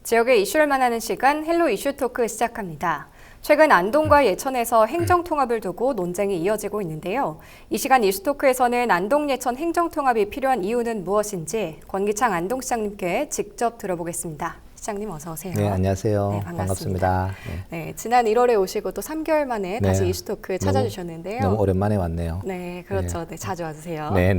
지역의 이슈를 만나는 시간 헬로 이슈 토크 시작합니다. 최근 안동과 예천에서 행정통합을 두고 논쟁이 이어지고 있는데요. 이 시간 이슈토크에서는 안동-예천 행정통합이 필요한 이유는 무엇인지 권기창 안동시장님께 직접 들어보겠습니다. 시장님 어서 오세요. 네, 안녕하세요. 네, 반갑습니다. 네, 지난 1월에 오시고 또 3개월 만에 다시 이슈토크 찾아주셨는데요. 너무 오랜만에 왔네요. 네, 그렇죠. 네, 자주 와주세요. 네.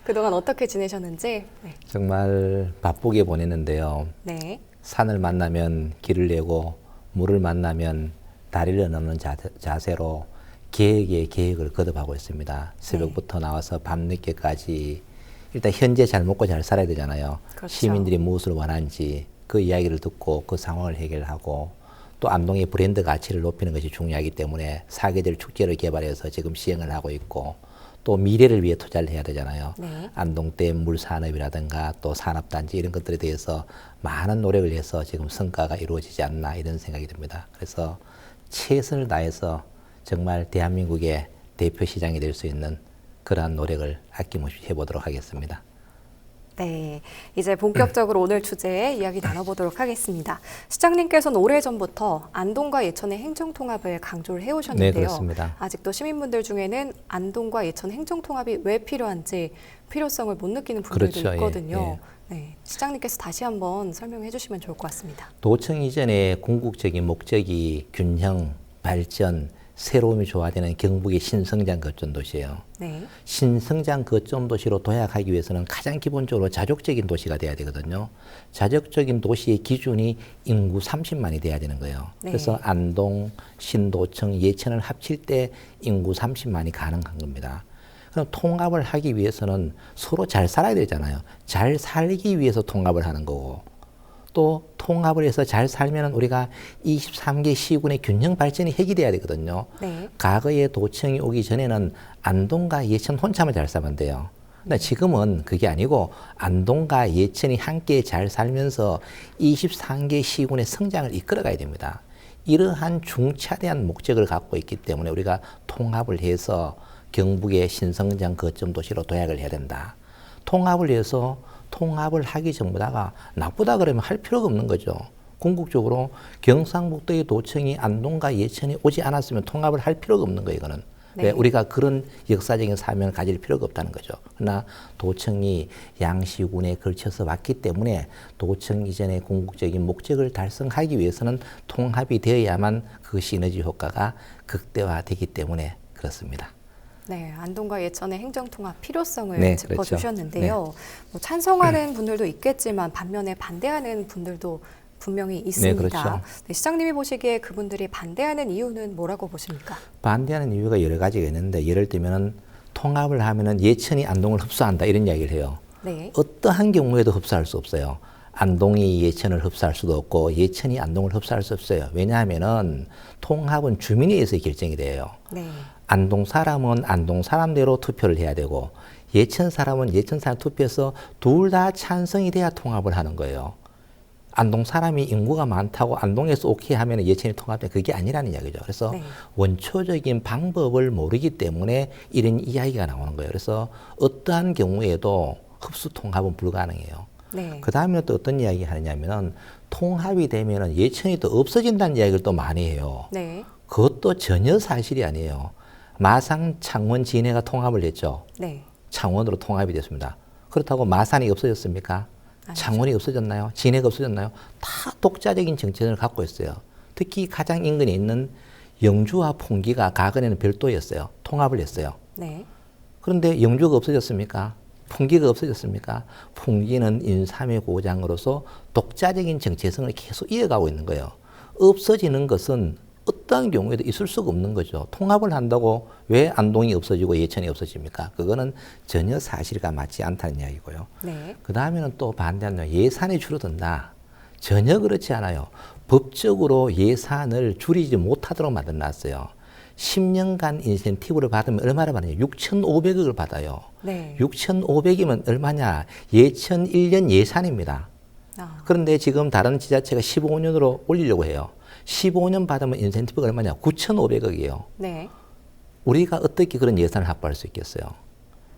그동안 어떻게 지내셨는지. 네. 정말 바쁘게 보냈는데요. 네. 산을 만나면 길을 내고 물을 만나면 다리를 넘는 자세로 계획에 계획을 거듭하고 있습니다. 새벽부터 나와서 밤늦게까지 일단 현재 잘 먹고 잘 살아야 되잖아요. 그렇죠. 시민들이 무엇을 원하는지 그 이야기를 듣고 그 상황을 해결하고 또 안동의 브랜드 가치를 높이는 것이 중요하기 때문에 사계절 축제를 개발해서 지금 시행을 하고 있고 또 미래를 위해 투자를 해야 되잖아요. 네. 안동댐 물산업이라든가 또 산업단지 이런 것들에 대해서 많은 노력을 해서 지금 성과가 이루어지지 않나 이런 생각이 듭니다. 그래서 최선을 다해서 정말 대한민국의 대표 시장이 될 수 있는 그러한 노력을 아낌없이 해보도록 하겠습니다. 네, 이제 본격적으로 오늘 주제에 이야기 나눠보도록 하겠습니다. 시장님께서는 오래전부터 안동과 예천의 행정통합을 강조를 해오셨는데요. 네, 그렇습니다. 아직도 시민분들 중에는 안동과 예천 행정통합이 왜 필요한지 필요성을 못 느끼는 분들도 그렇죠. 있거든요. 네, 시장님께서 다시 한번 설명해 주시면 좋을 것 같습니다. 도청 이전의 궁극적인 목적이 균형, 발전, 새로움이 조화되는 경북의 신성장 거점 도시예요. 네. 신성장 거점 도시로 도약하기 위해서는 가장 기본적으로 자족적인 도시가 돼야 되거든요. 자족적인 도시의 기준이 인구 30만이 돼야 되는 거예요. 네. 그래서 안동, 신도청, 예천을 합칠 때 인구 30만이 가능한 겁니다. 그럼 통합을 하기 위해서는 서로 잘 살아야 되잖아요. 잘 살기 위해서 통합을 하는 거고 또 통합을 해서 잘 살면 우리가 23개 시군의 균형 발전이 해결돼야 되거든요. 네. 과거에 도청이 오기 전에는 안동과 예천 혼자만 잘 살면 돼요. 근데 지금은 그게 아니고 안동과 예천이 함께 잘 살면서 23개 시군의 성장을 이끌어가야 됩니다. 이러한 중차대한 목적을 갖고 있기 때문에 우리가 통합을 해서 경북의 신성장 거점 도시로 도약을 해야 된다. 통합을 해서 통합을 하기 전보다가 나쁘다 그러면 할 필요가 없는 거죠. 궁극적으로 경상북도의 도청이 안동과 예천이 오지 않았으면 통합을 할 필요가 없는 거예요, 이거는. 네. 우리가 그런 역사적인 사명을 가질 필요가 없다는 거죠. 그러나 도청이 양시군에 걸쳐서 왔기 때문에 도청 이전의 궁극적인 목적을 달성하기 위해서는 통합이 되어야만 그 시너지 효과가 극대화되기 때문에 그렇습니다. 네, 안동과 예천의 행정통합 필요성을 네, 짚어주셨는데요. 그렇죠. 네. 뭐 찬성하는 분들도 있겠지만 반면에 반대하는 분들도 분명히 있습니다. 네, 그렇죠. 네, 시장님이 보시기에 그분들이 반대하는 이유는 뭐라고 보십니까? 반대하는 이유가 여러 가지가 있는데 예를 들면은 통합을 하면은 예천이 안동을 흡수한다 이런 이야기를 해요. 네. 어떠한 경우에도 흡수할 수 없어요. 안동이 예천을 흡수할 수도 없고 예천이 안동을 흡수할 수 없어요. 왜냐하면은 통합은 주민에 의해서 결정이 돼요. 네. 안동 사람은 안동 사람대로 투표를 해야 되고 예천 사람은 예천 사람 투표해서 둘 다 찬성이 돼야 통합을 하는 거예요. 안동 사람이 인구가 많다고 안동에서 오케이 하면 예천이 통합돼 그게 아니라는 이야기죠. 그래서 네. 원초적인 방법을 모르기 때문에 이런 이야기가 나오는 거예요. 그래서 어떠한 경우에도 흡수 통합은 불가능해요. 네. 그 다음에 또 어떤 이야기 하느냐면은 통합이 되면은 예천이 또 없어진다는 이야기를 또 많이 해요. 네. 그것도 전혀 사실이 아니에요. 마산, 창원, 진해가 통합을 했죠. 네. 창원으로 통합이 됐습니다. 그렇다고 마산이 없어졌습니까? 아니죠. 창원이 없어졌나요? 진해가 없어졌나요? 다 독자적인 정체성을 갖고 있어요. 특히 가장 인근에 있는 영주와 풍기가 과거에는 별도였어요. 통합을 했어요. 네. 그런데 영주가 없어졌습니까? 풍기가 없어졌습니까? 풍기는 인삼의 고장으로서 독자적인 정체성을 계속 이어가고 있는 거예요. 없어지는 것은 어떠한 경우에도 있을 수가 없는 거죠. 통합을 한다고 왜 안동이 없어지고 예천이 없어집니까? 그거는 전혀 사실과 맞지 않다는 이야기고요. 네. 그 다음에는 또 반대하면 예산이 줄어든다. 전혀 그렇지 않아요. 법적으로 예산을 줄이지 못하도록 만들어놨어요. 10년간 인센티브를 받으면 얼마나 받느냐? 6,500억을 받아요. 네. 6,500이면 얼마냐? 예천 1년 예산입니다. 그런데 지금 다른 지자체가 15년으로 올리려고 해요. 15년 받으면 인센티브가 얼마냐? 9,500억이에요. 네. 우리가 어떻게 그런 예산을 확보할 수 있겠어요?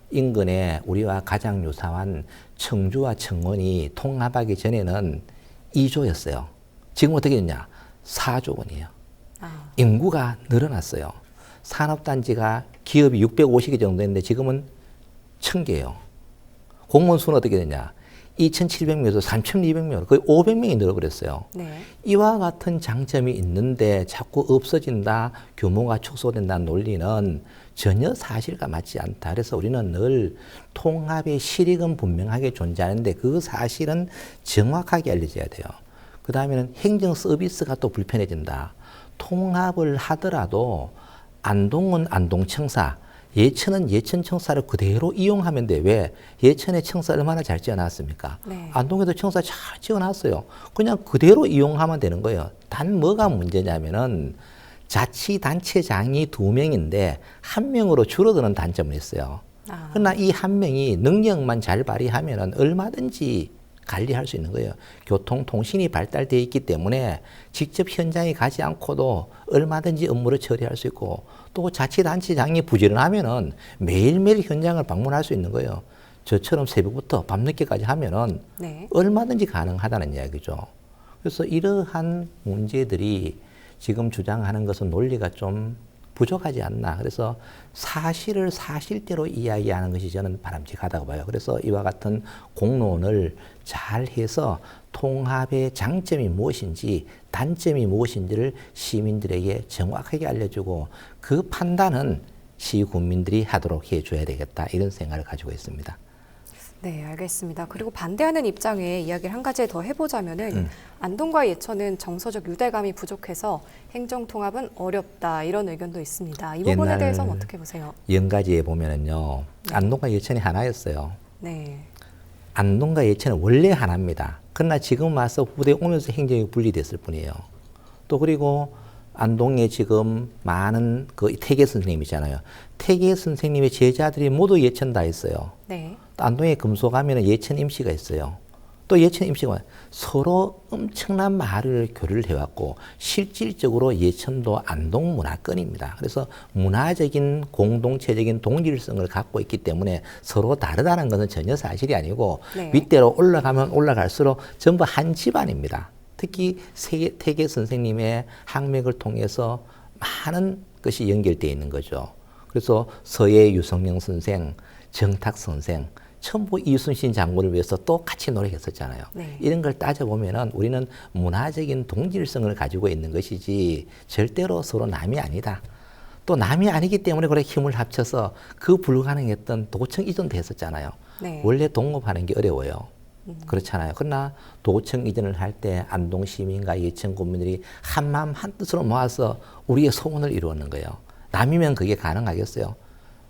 인근에 우리와 가장 유사한 청주와 청원이 통합하기 전에는 2조였어요. 지금 어떻게 됐냐? 4조 원이에요. 아. 인구가 늘어났어요. 산업단지가 기업이 650개 정도 됐는데 지금은 1000개예요. 공무원 수는 어떻게 되냐? 2,700명에서 3,200명, 거의 500명이 늘어버렸어요. 네. 이와 같은 장점이 있는데 자꾸 없어진다, 규모가 축소된다는 논리는 전혀 사실과 맞지 않다. 그래서 우리는 늘 통합의 실익은 분명하게 존재하는데 그 사실은 정확하게 알려져야 돼요. 그 다음에는 행정 서비스가 또 불편해진다. 통합을 하더라도 안동은 안동청사, 예천은 예천청사를 그대로 이용하면 돼. 왜? 예천의 청사 얼마나 잘 지어놨습니까? 네. 안동에도 청사 잘 지어놨어요. 그냥 그대로 이용하면 되는 거예요. 단 뭐가 문제냐면은 자치단체장이 2명인데 1명으로 줄어드는 단점은 있어요. 아. 그러나 이 1명이 능력만 잘 발휘하면은 얼마든지 관리할 수 있는 거예요. 교통, 통신이 발달되어 있기 때문에 직접 현장에 가지 않고도 얼마든지 업무를 처리할 수 있고 또 자치단체장이 부지런하면은 매일매일 현장을 방문할 수 있는 거예요. 저처럼 새벽부터 밤늦게까지 하면은 네. 얼마든지 가능하다는 이야기죠. 그래서 이러한 문제들이 지금 주장하는 것은 논리가 좀 부족하지 않나. 그래서 사실을 사실대로 이야기하는 것이 저는 바람직하다고 봐요. 그래서 이와 같은 공론을 잘 해서 통합의 장점이 무엇인지 단점이 무엇인지를 시민들에게 정확하게 알려주고 그 판단은 시군민들이 하도록 해줘야 되겠다. 이런 생각을 가지고 있습니다. 네, 알겠습니다. 그리고 반대하는 입장에 이야기를 한 가지 더 해보자면은 안동과 예천은 정서적 유대감이 부족해서 행정 통합은 어렵다 이런 의견도 있습니다. 이 부분에 옛날 대해서는 어떻게 보세요? 연가지에 보면은요, 안동과 예천이 하나였어요. 네, 안동과 예천은 원래 하나입니다. 그러나 지금 와서 후대에 오면서 행정이 분리됐을 뿐이에요. 또 그리고 안동에 지금 많은 그 태계 선생님이잖아요. 태계 선생님의 제자들이 모두 예천 다 있어요. 네, 또 안동에 금소 가면은 예천 임시가 있어요. 또 예천 임시가 서로 엄청난 말을 교류를 해왔고 실질적으로 예천도 안동 문화권입니다. 그래서 문화적인 공동체적인 동질성을 갖고 있기 때문에 서로 다르다는 것은 전혀 사실이 아니고 네. 윗대로 올라가면 올라갈수록 전부 한 집안입니다. 특히 태계 선생님의 학맥을 통해서 많은 것이 연결되어 있는 거죠. 그래서 서예 유성영 선생, 정탁 선생, 전부 이순신 장군을 위해서 똑같이 노력했었잖아요. 네. 이런 걸 따져보면은 우리는 문화적인 동질성을 가지고 있는 것이지 절대로 서로 남이 아니다. 또 남이 아니기 때문에 그래 힘을 합쳐서 그 불가능했던 도청 이전도 했었잖아요. 네. 원래 동업하는 게 어려워요. 그렇잖아요. 그러나 도청 이전을 할 때 안동 시민과 예천 군민들이 한마음 한뜻으로 모아서 우리의 소원을 이루었는 거예요. 남이면 그게 가능하겠어요?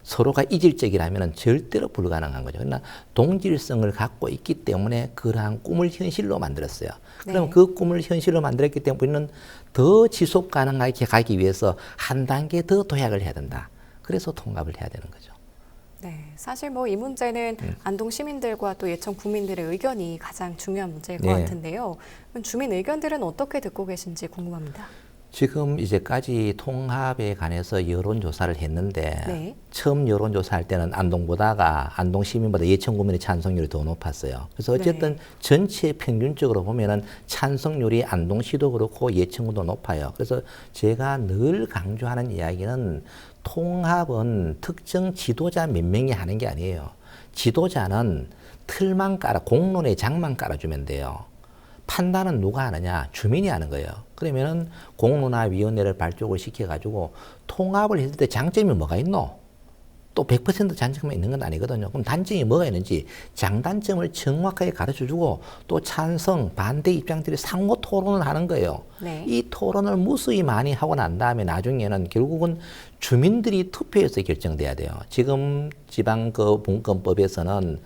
서로가 이질적이라면 절대로 불가능한 거죠. 그러나 동질성을 갖고 있기 때문에 그러한 꿈을 현실로 만들었어요. 그럼 네. 그 꿈을 현실로 만들었기 때문에 우리는 더 지속 가능하게 가기 위해서 한 단계 더 도약을 해야 된다. 그래서 통합을 해야 되는 거죠. 네, 사실 뭐 이 문제는 안동 시민들과 또 예천 국민들의 의견이 가장 중요한 문제일 것 네. 같은데요. 그럼 주민 의견들은 어떻게 듣고 계신지 궁금합니다. 지금 이제까지 통합에 관해서 여론조사를 했는데 네. 처음 여론조사할 때는 안동보다가 안동 시민보다 예천 구민의 찬성률이 더 높았어요. 그래서 어쨌든 네. 전체 평균적으로 보면은 찬성률이 안동시도 그렇고 예천구도 높아요. 그래서 제가 늘 강조하는 이야기는 통합은 특정 지도자 몇 명이 하는 게 아니에요. 지도자는 틀만 깔아 공론의 장만 깔아주면 돼요. 판단은 누가 하느냐? 주민이 하는 거예요. 그러면은 공론화위원회를 발족을 시켜가지고 통합을 했을 때 장점이 뭐가 있노? 또 100% 장점이 있는 건 아니거든요. 그럼 단점이 뭐가 있는지 장단점을 정확하게 가르쳐주고 또 찬성, 반대 입장들이 상호 토론을 하는 거예요. 네. 이 토론을 무수히 많이 하고 난 다음에 나중에는 결국은 주민들이 투표해서 결정돼야 돼요. 지금 지방 그 분권법에서는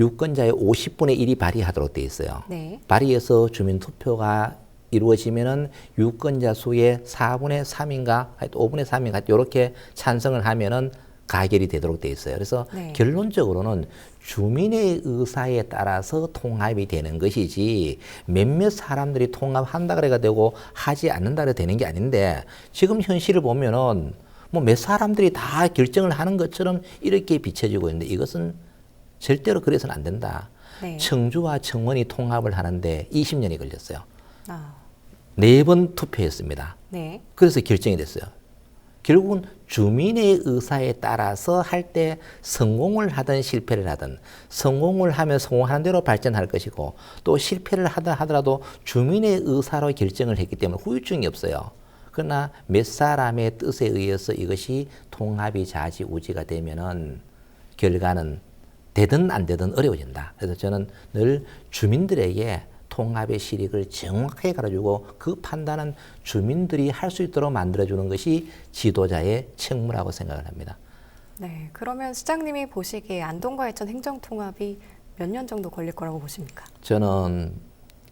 유권자의 50분의 1이 발의하도록 돼 있어요. 네. 발의해서 주민 투표가 이루어지면은 유권자 수의 4분의 3인가 5분의 3인가 이렇게 찬성을 하면은 가결이 되도록 돼 있어요. 그래서 네. 결론적으로는 주민의 의사에 따라서 통합이 되는 것이지 몇몇 사람들이 통합한다 그래가 되고 하지 않는다 그래 되는 게 아닌데 지금 현실을 보면은 뭐 몇 사람들이 다 결정을 하는 것처럼 이렇게 비춰지고 있는데 이것은 절대로 그래서는 안 된다. 네. 청주와 청원이 통합을 하는데 20년이 걸렸어요. 아, 4번 투표했습니다. 네. 그래서 결정이 됐어요. 결국은 주민의 의사에 따라서 할 때 성공을 하든 실패를 하든 성공을 하면 성공하는 대로 발전할 것이고 또 실패를 하다 하더라도 주민의 의사로 결정을 했기 때문에 후유증이 없어요. 그러나 몇 사람의 뜻에 의해서 이것이 통합이 좌지우지가 되면은 결과는 되든 안 되든 어려워진다. 그래서 저는 늘 주민들에게 통합의 실익을 정확하게 가르쳐주고 그 판단은 주민들이 할 수 있도록 만들어주는 것이 지도자의 책무라고 생각을 합니다. 네. 그러면 시장님이 보시기에 안동과 예천 행정통합이 몇 년 정도 걸릴 거라고 보십니까? 저는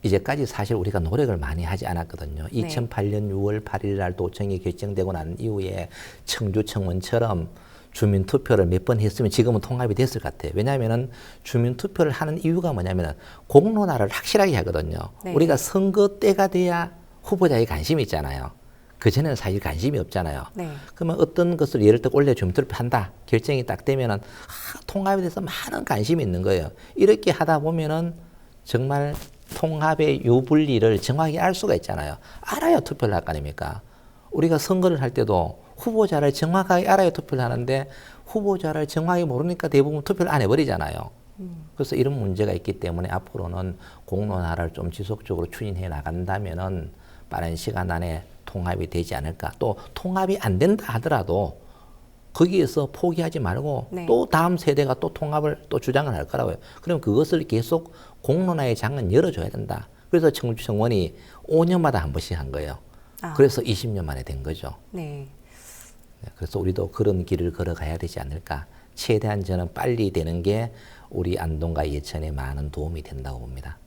이제까지 사실 우리가 노력을 많이 하지 않았거든요. 네. 2008년 6월 8일 날 도청이 결정되고 난 이후에 청주 청원처럼 주민 투표를 몇 번 했으면 지금은 통합이 됐을 것 같아요. 왜냐하면 주민 투표를 하는 이유가 뭐냐면 공론화를 확실하게 하거든요. 네. 우리가 선거 때가 돼야 후보자에 관심이 있잖아요. 그전에는 사실 관심이 없잖아요. 네. 그러면 어떤 것을 예를 들어 올해 주민 투표 한다. 결정이 딱 되면은 통합에 대해서 많은 관심이 있는 거예요. 이렇게 하다 보면은 정말 통합의 유불리를 정확히 알 수가 있잖아요. 알아야 투표를 할 거 아닙니까? 우리가 선거를 할 때도 후보자를 정확하게 알아야 투표를 하는데 후보자를 정확히 모르니까 대부분 투표를 안 해버리잖아요. 그래서 이런 문제가 있기 때문에 앞으로는 공론화를 좀 지속적으로 추진해 나간다면은 빠른 시간 안에 통합이 되지 않을까. 또 통합이 안 된다 하더라도 거기에서 포기하지 말고 네. 또 다음 세대가 또 통합을 또 주장을 할 거라고요. 그럼 그것을 계속 공론화의 장은 열어줘야 된다. 그래서 청주 청원이 5년마다 한 번씩 한 거예요. 아. 그래서 20년 만에 된 거죠. 네. 그래서 우리도 그런 길을 걸어가야 되지 않을까. 최대한 저는 빨리 되는 게 우리 안동과 예천에 많은 도움이 된다고 봅니다.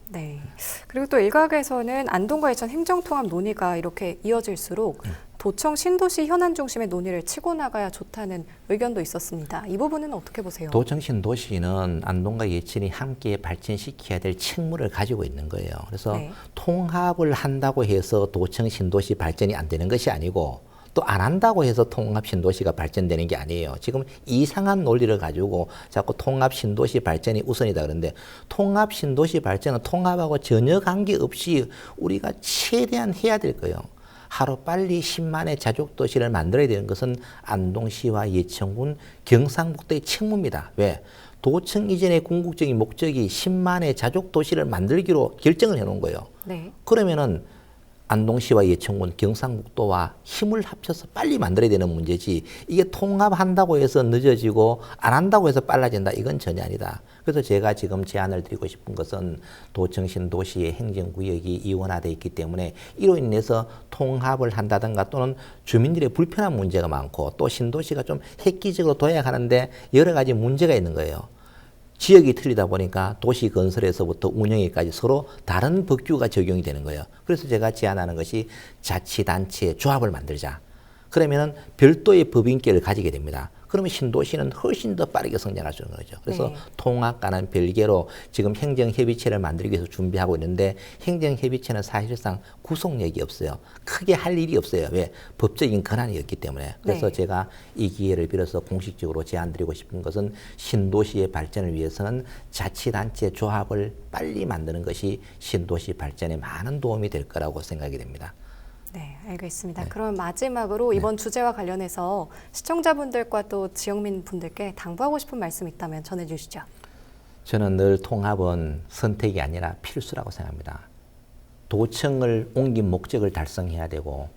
네. 그리고 또 일각에서는 안동과 예천 행정통합 논의가 이렇게 이어질수록 도청 신도시 현안 중심의 논의를 치고 나가야 좋다는 의견도 있었습니다. 이 부분은 어떻게 보세요? 도청 신도시는 안동과 예천이 함께 발전시켜야 될 책무를 가지고 있는 거예요. 그래서 네. 통합을 한다고 해서 도청 신도시 발전이 안 되는 것이 아니고 또 안 한다고 해서 통합 신도시가 발전되는 게 아니에요. 지금 이상한 논리를 가지고 자꾸 통합 신도시 발전이 우선이다 그러는데 통합 신도시 발전은 통합하고 전혀 관계없이 우리가 최대한 해야 될 거예요. 하루 빨리 10만의 자족도시를 만들어야 되는 것은 안동시와 예천군 경상북도의 책무입니다. 왜? 도청 이전의 궁극적인 목적이 10만의 자족도시를 만들기로 결정을 해놓은 거예요. 네. 그러면은 안동시와 예천군 경상북도와 힘을 합쳐서 빨리 만들어야 되는 문제지 이게 통합한다고 해서 늦어지고 안 한다고 해서 빨라진다 이건 전혀 아니다. 그래서 제가 지금 제안을 드리고 싶은 것은 도청 신도시의 행정구역이 이원화되어 있기 때문에 이로 인해서 통합을 한다든가 또는 주민들의 불편한 문제가 많고 또 신도시가 좀 획기적으로 도약하는데 여러 가지 문제가 있는 거예요. 지역이 틀리다 보니까 도시 건설에서부터 운영에까지 서로 다른 법규가 적용이 되는 거예요. 그래서 제가 제안하는 것이 자치단체 조합을 만들자. 그러면은 별도의 법인계를 가지게 됩니다. 그러면 신도시는 훨씬 더 빠르게 성장할 수 있는 거죠. 그래서 네. 통합과는 별개로 지금 행정협의체를 만들기 위해서 준비하고 있는데 행정협의체는 사실상 구속력이 없어요. 크게 할 일이 없어요. 왜? 법적인 권한이 없기 때문에. 그래서 네. 제가 이 기회를 빌어서 공식적으로 제안드리고 싶은 것은 신도시의 발전을 위해서는 자치단체 조합을 빨리 만드는 것이 신도시 발전에 많은 도움이 될 거라고 생각이 됩니다. 네, 알겠습니다. 그럼 마지막으로 이번 주제와 관련해서 시청자분들과 또 지역민 분들께 당부하고 싶은 말씀 있다면 전해주시죠. 저는 늘 통합은 선택이 아니라 필수라고 생각합니다. 도청을 옮긴 목적을 달성해야 되고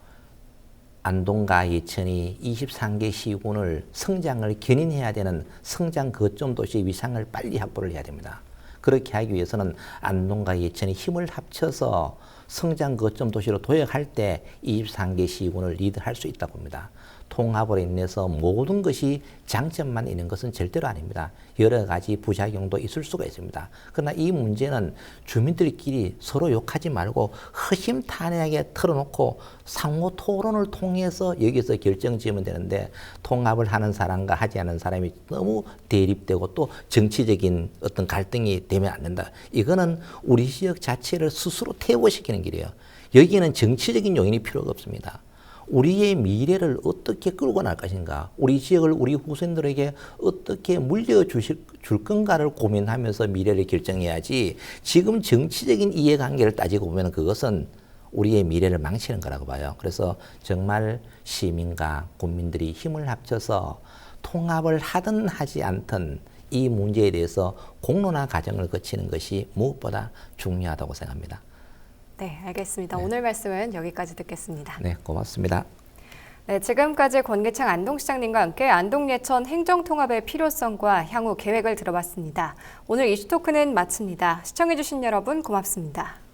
안동과 예천이 23개 시군을 성장을 견인해야 되는 성장 거점 도시 위상을 빨리 확보를 해야 됩니다. 그렇게 하기 위해서는 안동과 예천이 힘을 합쳐서 성장 거점 도시로 도약할 때 23개 시군을 리드할 수 있다고 봅니다. 통합으로 인해서 모든 것이 장점만 있는 것은 절대로 아닙니다. 여러 가지 부작용도 있을 수가 있습니다. 그러나 이 문제는 주민들끼리 서로 욕하지 말고 허심탄회하게 털어놓고 상호 토론을 통해서 여기서 결정 지으면 되는데 통합을 하는 사람과 하지 않는 사람이 너무 대립되고 또 정치적인 어떤 갈등이 되면 안 된다. 이거는 우리 지역 자체를 스스로 퇴보시키는 길이에요. 여기에는 정치적인 요인이 필요가 없습니다. 우리의 미래를 어떻게 끌고 날 것인가, 우리 지역을 우리 후손들에게 어떻게 줄 건가를 고민하면서 미래를 결정해야지 지금 정치적인 이해관계를 따지고 보면 그것은 우리의 미래를 망치는 거라고 봐요. 그래서 정말 시민과 국민들이 힘을 합쳐서 통합을 하든 하지 않든 이 문제에 대해서 공론화 과정을 거치는 것이 무엇보다 중요하다고 생각합니다. 네, 알겠습니다. 네. 오늘 말씀은 여기까지 듣겠습니다. 네, 고맙습니다. 네, 지금까지 권기창 안동시장님과 함께 안동 예천 행정통합의 필요성과 향후 계획을 들어봤습니다. 오늘 이슈토크는 마칩니다. 시청해주신 여러분 고맙습니다.